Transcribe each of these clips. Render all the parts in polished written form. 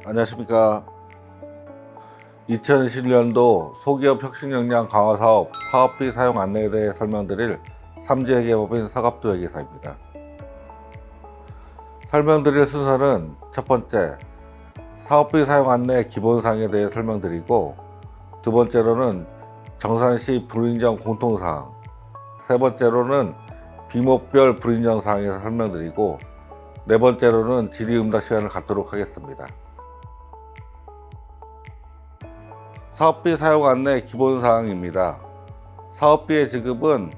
안녕하십니까. 2021년도 소기업 혁신 역량 강화 사업 사업비 사용 안내에 대해 설명드릴 삼지회계법인 사갑도 회계사입니다. 설명드릴 순서는 첫 번째, 사업비 사용 안내 기본사항에 대해 설명드리고, 두 번째로는 정산시 불인정 공통사항, 세 번째로는 비목별 불인정 사항에 대해서 설명드리고, 네 번째로는 질의응답 시간을 갖도록 하겠습니다. 사업비 사용 안내 기본사항입니다. 사업비의 지급은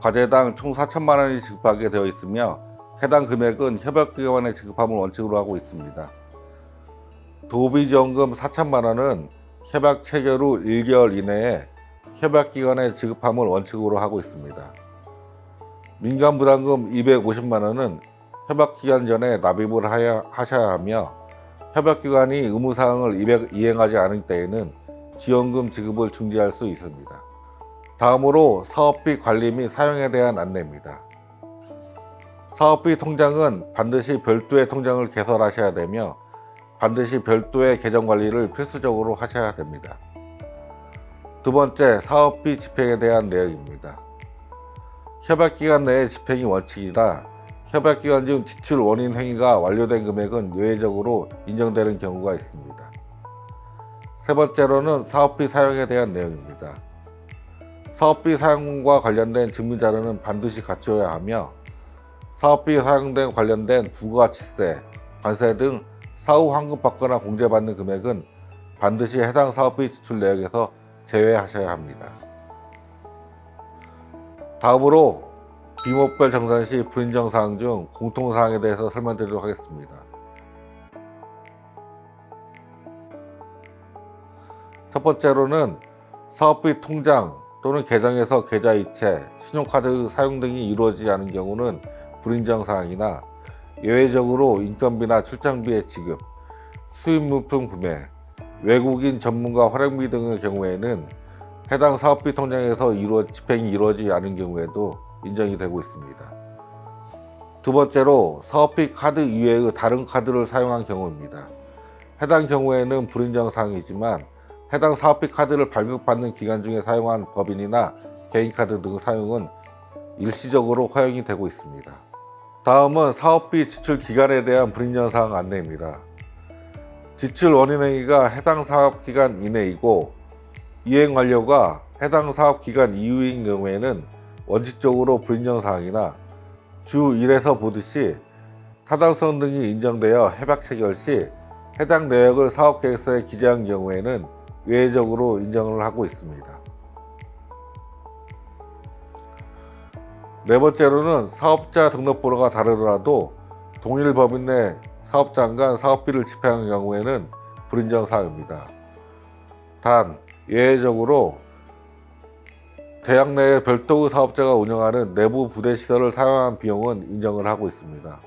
과제당 총 4천만 원이 지급하게 되어 있으며 해당 금액은 협약기관에 지급함을 원칙으로 하고 있습니다. 도비지원금 4천만 원은 협약 체결 후 1개월 이내에 협약기관에 지급함을 원칙으로 하고 있습니다. 민간부담금 250만 원은 협약기간 전에 납입을 하셔야 하며 협약기관이 의무사항을 이행하지 않을 때에는 지원금 지급을 중지할 수 있습니다. 다음으로 사업비 관리 및 사용에 대한 안내입니다. 사업비 통장은 반드시 별도의 통장을 개설하셔야 되며 반드시 별도의 계정 관리를 필수적으로 하셔야 됩니다. 두 번째, 사업비 집행에 대한 내용입니다. 협약기간 내에 집행이 원칙이라 협약기간 중 지출 원인 행위가 완료된 금액은 예외적으로 인정되는 경우가 있습니다. 세 번째로는 사업비 사용에 대한 내용입니다. 사업비 사용과 관련된 증빙자료는 반드시 갖추어야 하며 사업비 사용된 관련된 부가가치세, 관세 등 사후 환급받거나 공제받는 금액은 반드시 해당 사업비 지출 내역에서 제외하셔야 합니다. 다음으로 비목별 정산 시 불인정 사항 중 공통사항에 대해서 설명드리도록 하겠습니다. 첫 번째로는 사업비 통장 또는 계정에서 계좌이체, 신용카드 사용 등이 이루어지지 않은 경우는 불인정 사항이나 예외적으로 인건비나 출장비의 지급, 수입 물품 구매, 외국인 전문가 활용비 등의 경우에는 해당 사업비 통장에서 집행이 이루어지지 않은 경우에도 인정이 되고 있습니다. 두 번째로 사업비 카드 이외의 다른 카드를 사용한 경우입니다. 해당 경우에는 불인정 사항이지만 해당 사업비 카드를 발급받는 기간 중에 사용한 법인이나 개인카드 등 사용은 일시적으로 허용이 되고 있습니다. 다음은 사업비 지출 기간에 대한 불인정 사항 안내입니다. 지출 원인 행위가 해당 사업 기간 이내이고 이행 완료가 해당 사업 기간 이후인 경우에는 원칙적으로 불인정 사항이나 주 1에서 보듯이 타당성 등이 인정되어 협약 체결 시 해당 내역을 사업계획서에 기재한 경우에는 예외적으로 인정을 하고 있습니다. 네 번째로는 사업자 등록번호가 다르더라도 동일 법인 내 사업장 간 사업비를 집행한 경우에는 불인정 사항입니다. 단, 예외적으로 대학 내에 별도의 사업자가 운영하는 내부 부대시설을 사용한 비용은 인정을 하고 있습니다.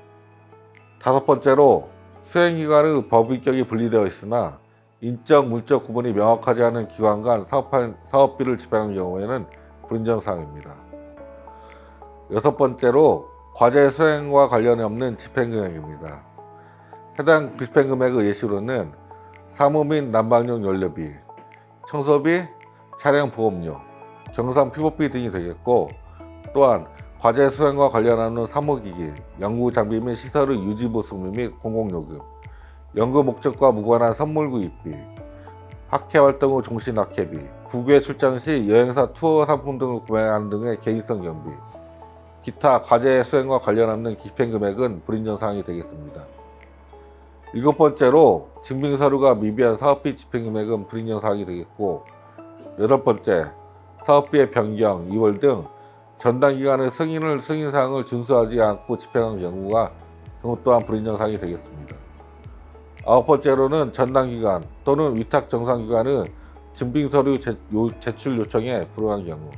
다섯 번째로 수행기관의 법인격이 분리되어 있으나 인적, 물적 구분이 명확하지 않은 기관 간 사업비를 집행한 경우에는 불인정 사항입니다. 여섯 번째로 과제 수행과 관련이 없는 집행금액입니다. 해당 집행금액의 예시로는 사무 및 난방용 연료비, 청소비, 차량 보험료, 경상 피보비 등이 되겠고, 또한 과제 수행과 관련하는 사무기기, 연구 장비 및 시설의 유지 보수비 및 공공요금, 연구 목적과 무관한 선물 구입비, 학회 활동 후 종신 학회비, 국외 출장 시 여행사 투어 상품 등을 구매하는 등의 개인성 경비, 기타 과제 수행과 관련하는 집행금액은 불인정 사항이 되겠습니다. 일곱 번째로 증빙서류가 미비한 사업비 집행금액은 불인정 사항이 되겠고, 여덟 번째, 사업비의 변경, 이월 등 전담기관의 승인사항을 준수하지 않고 집행한 경우 또한 불인정 사항이 되겠습니다. 아홉 번째로는 전담기관 또는 위탁정상기관의 증빙서류 제출 요청에 불응한 경우,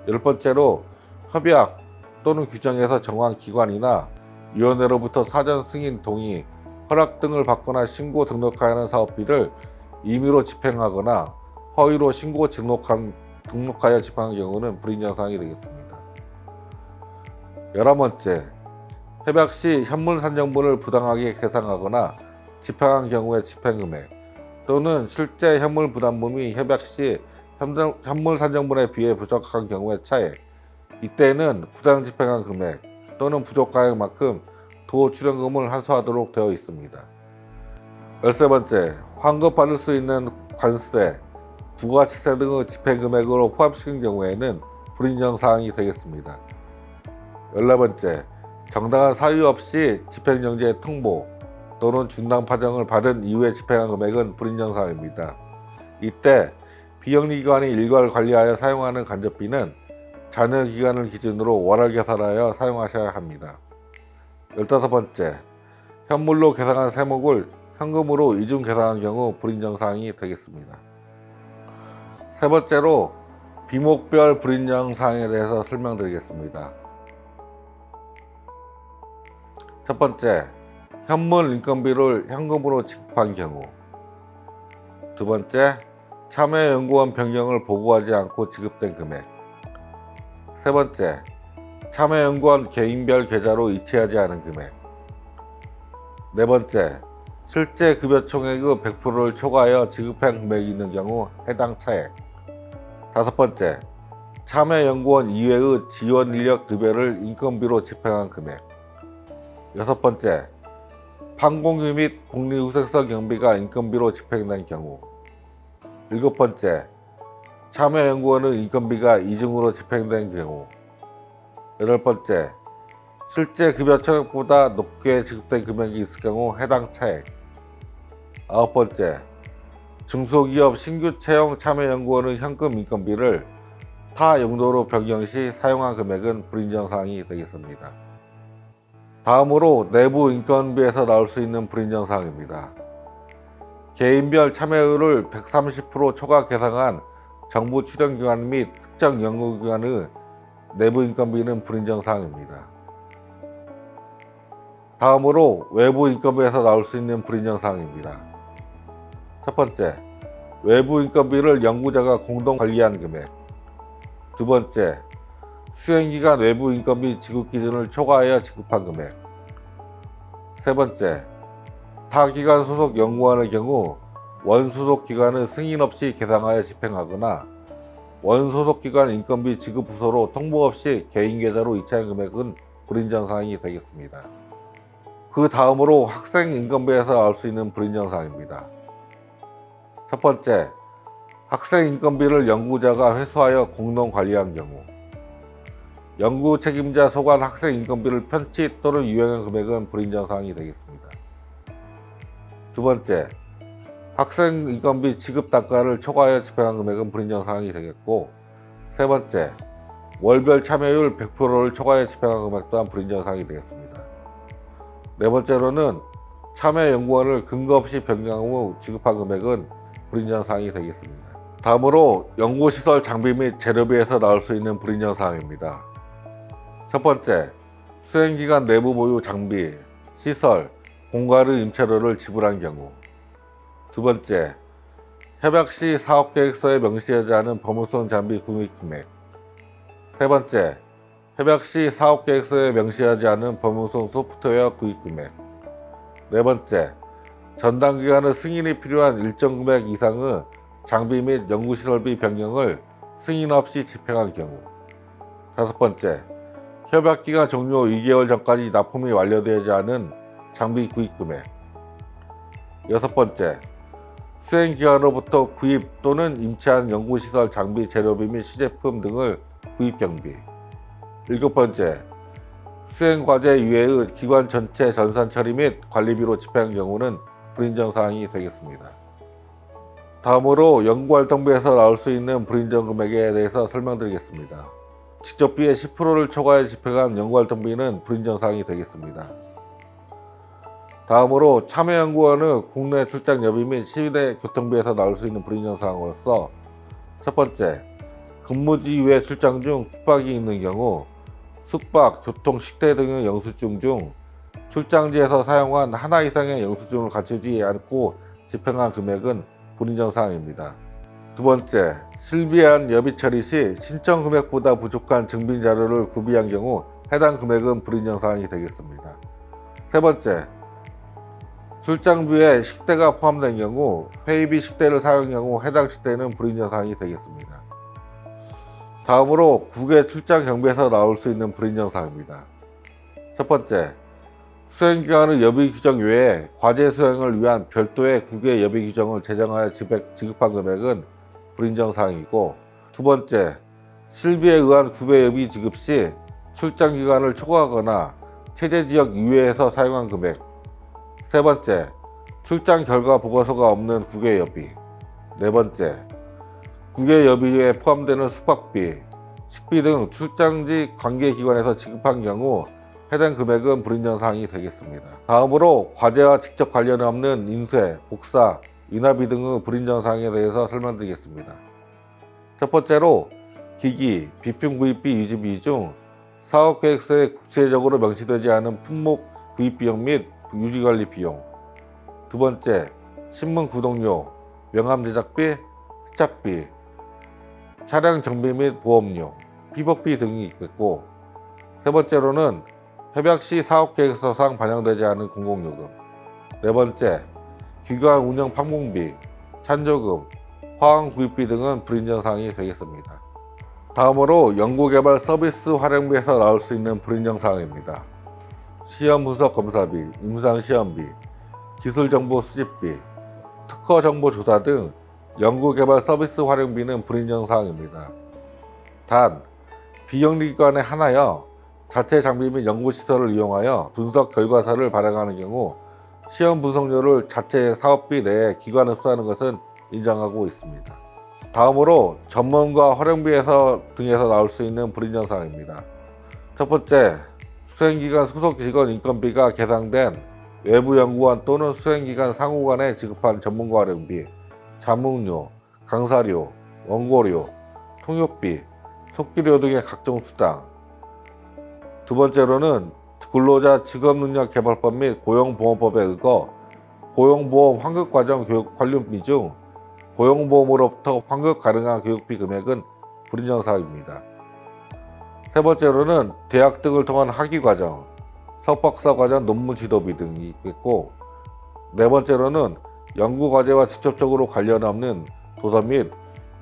열 번째로 협약 또는 규정에서 정한 기관이나 위원회로부터 사전 승인, 동의, 허락 등을 받거나 신고 등록하는 사업비를 임의로 집행하거나 허위로 신고 등록하여 집행한 경우는 불인정 사항이 되겠습니다. 11번째, 협약 시 현물 산정분을 부당하게 계산하거나 집행한 경우의 집행금액 또는 실제 현물 부담금이 협약 시 현물 산정분에 비해 부족한 경우의 차액, 이때는 부당 집행한 금액 또는 부족 가액만큼 도 출연금을 환수하도록 되어 있습니다. 13번째, 환급받을 수 있는 관세, 부가치세 등의 집행금액으로 포함시킨 경우에는 불인정 사항이 되겠습니다. 14번째, 정당한 사유 없이 집행정지의 통보 또는 중단 파정을 받은 이후에 집행한 금액은 불인정 사항입니다. 이때 비영리기관이 일괄 관리하여 사용하는 간접비는 잔여 기간을 기준으로 월할 계산하여 사용하셔야 합니다. 15번째, 현물로 계산한 세목을 현금으로 이중 계산한 경우 불인정 사항이 되겠습니다. 세 번째로 비목별 불인정 사항에 대해서 설명드리겠습니다. 첫 번째, 현물 인건비를 현금으로 지급한 경우. 두 번째, 참여연구원 변경을 보고하지 않고 지급된 금액. 세 번째, 참여연구원 개인별 계좌로 이체하지 않은 금액. 네 번째, 실제 급여 총액의 100%를 초과하여 지급한 금액이 있는 경우 해당 차액. 다섯 번째, 참여연구원 이외의 지원 인력 급여를 인건비로 집행한 금액. 여섯 번째, 판공기 및 복리후생서 경비가 인건비로 집행된 경우. 일곱 번째, 참여연구원의 인건비가 이중으로 집행된 경우. 여덟 번째, 실제 급여 총액보다 높게 지급된 금액이 있을 경우 해당 차액. 아홉 번째, 중소기업 신규 채용 참여연구원의 현금 인건비를 타 용도로 변경 시 사용한 금액은 불인정 사항이 되겠습니다. 다음으로 내부 인건비에서 나올 수 있는 불인정 사항입니다. 개인별 참여율을 130% 초과 계상한 정부 출연기관 및 특정 연구기관의 내부 인건비는 불인정 사항입니다. 다음으로 외부 인건비에서 나올 수 있는 불인정 사항입니다. 첫 번째, 외부 인건비를 연구자가 공동 관리한 금액. 두 번째, 수행기간 외부 인건비 지급 기준을 초과하여 지급한 금액. 세 번째, 타 기관 소속 연구원의 경우 원소속 기관의 승인 없이 계상하여 집행하거나 원소속 기관 인건비 지급 부서로 통보 없이 개인 계좌로 이체한 금액은 불인정 사항이 되겠습니다. 그 다음으로 학생 인건비에서 나올 수 있는 불인정 사항입니다. 첫 번째, 학생 인건비를 연구자가 회수하여 공동 관리한 경우. 연구 책임자 소관 학생 인건비를 편취 또는 유용한 금액은 불인정 사항이 되겠습니다. 두 번째, 학생 인건비 지급 단가를 초과하여 집행한 금액은 불인정 사항이 되겠고, 세 번째, 월별 참여율 100%를 초과하여 집행한 금액 또한 불인정 사항이 되겠습니다. 네 번째로는 참여연구원을 근거 없이 변경 후 지급한 금액은 불인정 사항이 되겠습니다. 다음으로 연구시설 장비 및 재료비에서 나올 수 있는 불인정 사항입니다. 첫 번째, 수행기관 내부 보유 장비, 시설, 공과의 임차료를 지불한 경우. 두 번째, 협약 시 사업계획서에 명시하지 않은 범용성 장비 구입 금액. 세 번째, 협약 시 사업계획서에 명시하지 않은 범용성 소프트웨어 구입 금액. 네 번째, 전담기관의 승인이 필요한 일정 금액 이상의 장비 및 연구시설비 변경을 승인 없이 집행한 경우. 다섯 번째, 협약기간 종료 2개월 전까지 납품이 완료되지 않은 장비 구입 금액. 여섯 번째, 수행기관으로부터 구입 또는 임차한 연구시설 장비 재료비 및 시제품 등을 구입 경비. 일곱 번째, 수행과제 이외의 기관 전체 전산 처리 및 관리비로 집행한 경우는 불인정 사항이 되겠습니다. 다음으로 연구활동비에서 나올 수 있는 불인정 금액에 대해서 설명드리겠습니다. 직접비의 10%를 초과해 집행한 연구활동비는 불인정 사항이 되겠습니다. 다음으로 참여연구원의 국내 출장 여비 및 시내 교통비에서 나올 수 있는 불인정 사항으로서, 첫 번째, 근무지 외 출장 중 숙박이 있는 경우 숙박, 교통, 식대 등의 영수증 중 출장지에서 사용한 하나 이상의 영수증을 갖추지 않고 집행한 금액은 불인정 사항입니다. 두 번째, 실비한 여비 처리 시 신청 금액보다 부족한 증빙 자료를 구비한 경우 해당 금액은 불인정 사항이 되겠습니다. 세 번째, 출장비에 식대가 포함된 경우 회의비 식대를 사용한 경우 해당 식대는 불인정 사항이 되겠습니다. 다음으로 국외 출장 경비에서 나올 수 있는 불인정 사항입니다. 첫 번째, 수행기간의 여비 규정 외에 과제 수행을 위한 별도의 국외 여비 규정을 제정하여 지급한 금액은 불인정 사항이고, 두 번째, 실비에 의한 국외 여비 지급 시 출장 기간을 초과하거나 체제 지역 이외에서 사용한 금액. 세 번째, 출장 결과 보고서가 없는 국외 여비. 네 번째, 국외 여비에 포함되는 숙박비, 식비 등 출장지 관계기관에서 지급한 경우 해당 금액은 불인정 사항이 되겠습니다. 다음으로 과제와 직접 관련이 없는 인쇄, 복사, 인하비 등의 불인정 사항에 대해서 설명드리겠습니다. 첫 번째로 기기, 비품 구입비, 유지비 중 사업계획서에 구체적으로 명시되지 않은 품목 구입 비용 및 유지관리 비용. 두 번째, 신문 구독료, 명함 제작비, 스착비, 차량 정비 및 보험료, 피복비 등이 있겠고, 세 번째로는 협약 시 사업계획서상 반영되지 않은 공공요금. 네 번째, 기관 운영 판공비, 찬조금, 화환 구입비 등은 불인정 사항이 되겠습니다. 다음으로 연구개발 서비스 활용비에서 나올 수 있는 불인정 사항입니다. 시험 분석 검사비, 임상 시험비, 기술정보 수집비, 특허 정보 조사 등 연구개발 서비스 활용비는 불인정 사항입니다. 단, 비영리기관에 한하여 자체 장비 및 연구시설을 이용하여 분석 결과서를 발행하는 경우 시험 분석료를 자체 사업비 내에 기관 흡수하는 것은 인정하고 있습니다. 다음으로 전문가 활용비에서 등에서 나올 수 있는 불인정 사항입니다. 첫 번째, 수행기관 소속 직원 인건비가 계상된 외부 연구원 또는 수행기관 상호간에 지급한 전문가 활용비, 자문료, 강사료, 원고료, 통역비, 속기료 등의 각종 수당. 두 번째로는 근로자 직업능력개발법 및 고용보험법에 의거 고용보험 환급과정 교육 관련비 중 고용보험으로부터 환급 가능한 교육비 금액은 불인정 사항입니다. 세 번째로는 대학 등을 통한 학위과정, 석박사과정 논문 지도비 등이 있겠고, 네 번째로는 연구과제와 직접적으로 관련 없는 도서 및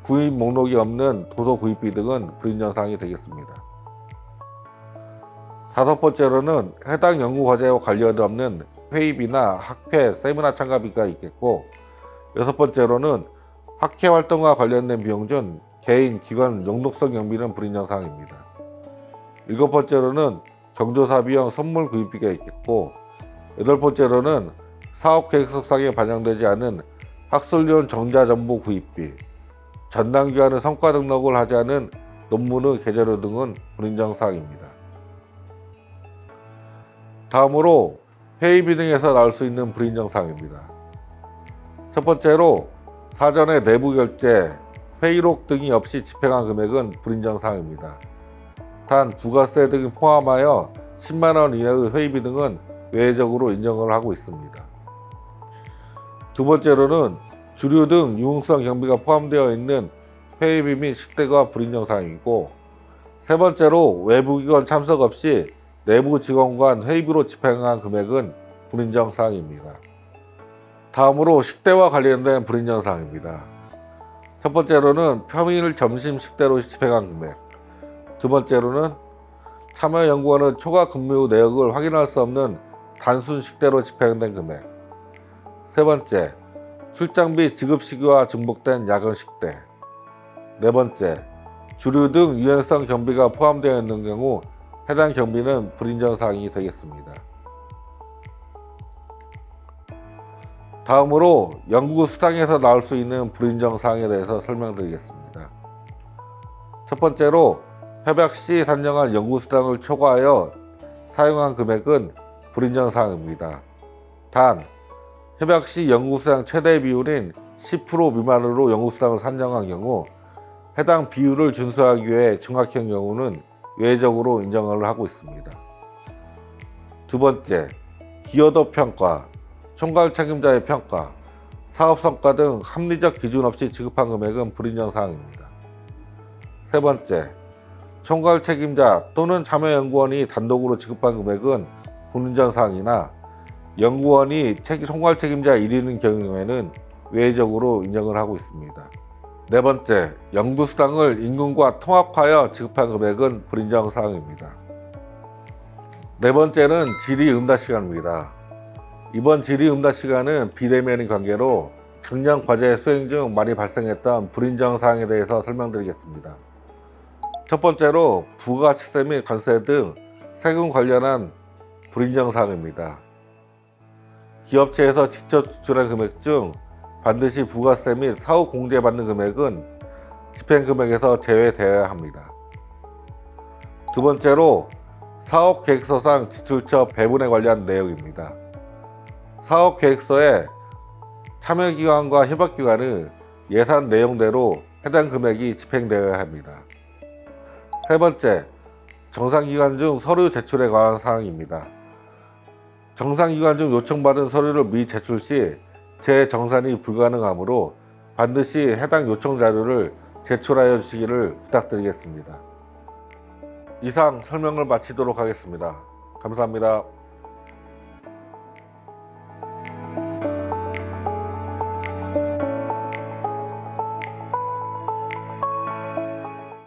구입 목록이 없는 도서 구입비 등은 불인정 사항이 되겠습니다. 다섯 번째로는 해당 연구과제와 관련 없는 회의비나 학회, 세미나 참가비가 있겠고, 여섯 번째로는 학회 활동과 관련된 비용 중 개인, 기관 용도성 경비는 불인정 사항입니다. 일곱 번째로는 경조사 비용, 선물 구입비가 있겠고, 여덟 번째로는 사업계획서상에 반영되지 않은 학술위원 정자정보 구입비, 전담기관의 성과 등록을 하지 않은 논문의 계좌료 등은 불인정 사항입니다. 다음으로 회의비 등에서 나올 수 있는 불인정 사항입니다. 첫 번째로 사전에 내부 결제, 회의록 등이 없이 집행한 금액은 불인정 사항입니다. 단 부가세 등을 포함하여 10만 원 이하의 회의비 등은 외적으로 인정을 하고 있습니다. 두 번째로는 주류 등 유흥성 경비가 포함되어 있는 회의비 및 식대가 불인정 사항이고, 세 번째로 외부기관 참석 없이 내부 직원 회의비로 집행한 금액은 불인정 사항입니다. 다음으로 식대와 관련된 불인정 사항입니다. 첫 번째로는 평일 점심 식대로 집행한 금액. 두 번째로는 참여연구원은 초과 근무 내역을 확인할 수 없는 단순 식대로 집행된 금액. 세 번째, 출장비 지급 시기와 중복된 야근 식대. 네 번째, 주류 등 유연성 경비가 포함되어 있는 경우 해당 경비는 불인정 사항이 되겠습니다. 다음으로 연구 수당에서 나올 수 있는 불인정 사항에 대해서 설명드리겠습니다. 첫 번째로 협약 시 산정한 연구 수당을 초과하여 사용한 금액은 불인정 사항입니다. 단, 협약 시 연구 수당 최대 비율인 10% 미만으로 연구 수당을 산정한 경우 해당 비율을 준수하기 위해 정확한 경우는 외적으로 인정을 하고 있습니다. 두 번째, 기여도 평가, 총괄 책임자의 평가, 사업 성과 등 합리적 기준 없이 지급한 금액은 불인정 사항입니다. 세 번째, 총괄 책임자 또는 참여연구원이 단독으로 지급한 금액은 불인정 사항이나 연구원이 총괄 책임자 1인인 경우에는 외적으로 인정을 하고 있습니다. 네 번째, 연구수당을 임금과 통합하여 지급한 금액은 불인정 사항입니다. 네 번째는 질의응답 시간입니다. 이번 질의응답 시간은 비대면인 관계로 작년 과제 수행 중 많이 발생했던 불인정 사항에 대해서 설명드리겠습니다. 첫 번째로 부가치세 및 관세 등 세금 관련한 불인정 사항입니다. 기업체에서 직접 지출한 금액 중 반드시 부가세 및 사후 공제받는 금액은 집행금액에서 제외되어야 합니다. 두 번째로 사업계획서상 지출처 배분에 관련 내용입니다. 사업계획서에 참여기관과 협약기관은 예산 내용대로 해당 금액이 집행되어야 합니다. 세 번째, 정상기관 중 서류 제출에 관한 사항입니다. 정상기관 중 요청받은 서류를 미제출 시 재정산이 불가능하므로 반드시 해당 요청 자료를 제출하여 주시기를 부탁드리겠습니다. 이상 설명을 마치도록 하겠습니다. 감사합니다.